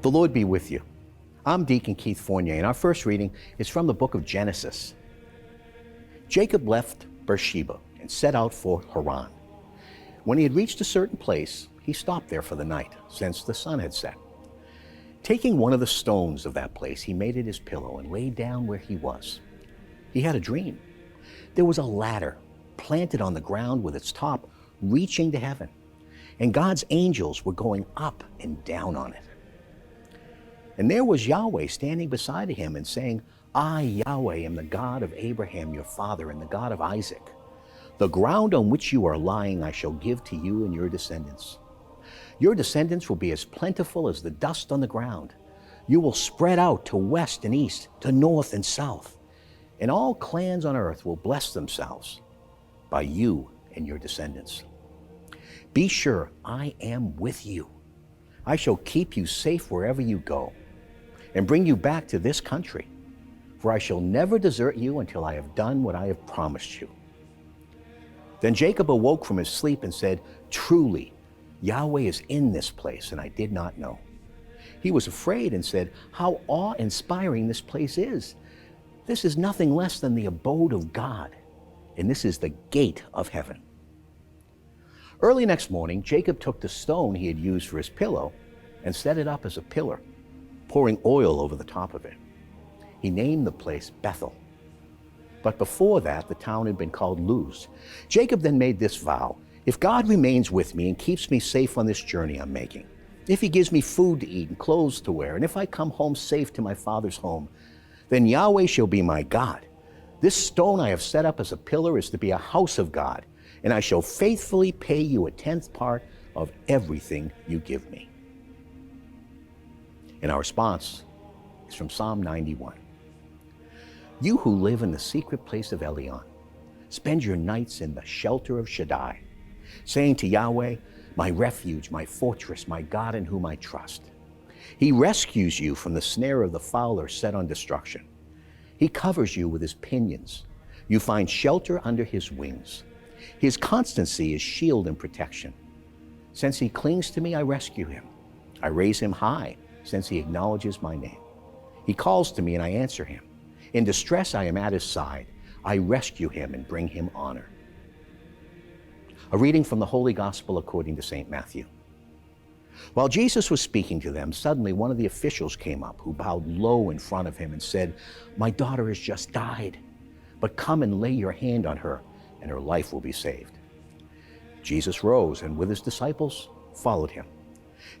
The Lord be with you. I'm Deacon Keith Fournier, and our first reading is from the book of Genesis. Jacob left Beersheba and set out for Haran. When he had reached a certain place, he stopped there for the night, since the sun had set. Taking one of the stones of that place, he made it his pillow and lay down where he was. He had a dream. There was a ladder planted on the ground with its top reaching to heaven, and God's angels were going up and down on it. And there was Yahweh standing beside him and saying, I, Yahweh, am the God of Abraham your father and the God of Isaac. The ground on which you are lying I shall give to you and your descendants. Your descendants will be as plentiful as the dust on the ground. You will spread out to west and east, to north and south. And all clans on earth will bless themselves by you and your descendants. Be sure I am with you. I shall keep you safe wherever you go and bring you back to this country, for I shall never desert you until I have done what I have promised you. Then Jacob awoke from his sleep and said, Truly, Yahweh is in this place, and I did not know. He was afraid and said, How awe-inspiring this place is. This is nothing less than the abode of God, and this is the gate of heaven. Early next morning, Jacob took the stone he had used for his pillow and set it up as a pillar, pouring oil over the top of it. He named the place Bethel. But before that, the town had been called Luz. Jacob then made this vow, If God remains with me and keeps me safe on this journey I'm making, if he gives me food to eat and clothes to wear, and if I come home safe to my father's home, then Yahweh shall be my God. This stone I have set up as a pillar is to be a house of God, and I shall faithfully pay you a 10th part of everything you give me. And our response is from Psalm 91. You who live in the secret place of Elion, spend your nights in the shelter of Shaddai, saying to Yahweh, my refuge, my fortress, my God in whom I trust. He rescues you from the snare of the fowler set on destruction. He covers you with his pinions. You find shelter under his wings. His constancy is shield and protection. Since he clings to me, I rescue him. I raise him high, since he acknowledges my name. He calls to me and I answer him. In distress I am at his side. I rescue him and bring him honor. A reading from the Holy Gospel according to St. Matthew. While Jesus was speaking to them, suddenly one of the officials came up who bowed low in front of him and said, My daughter has just died, but come and lay your hand on her and her life will be saved. Jesus rose and with his disciples followed him.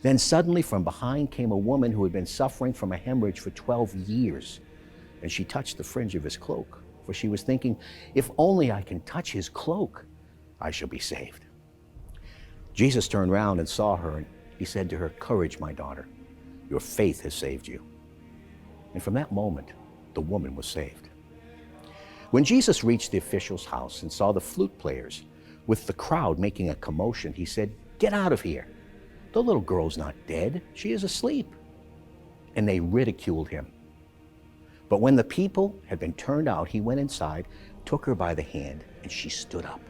Then suddenly from behind came a woman who had been suffering from a hemorrhage for 12 years, and she touched the fringe of his cloak, for she was thinking, if only I can touch his cloak, I shall be saved. Jesus turned round and saw her, and he said to her, Courage, my daughter, your faith has saved you. And from that moment, the woman was saved. When Jesus reached the official's house and saw the flute players with the crowd making a commotion, he said, Get out of here. The little girl's not dead, she is asleep. And they ridiculed him. But when the people had been turned out, he went inside, took her by the hand, and she stood up.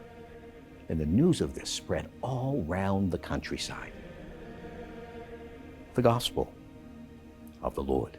And the news of this spread all round the countryside. The Gospel of the Lord.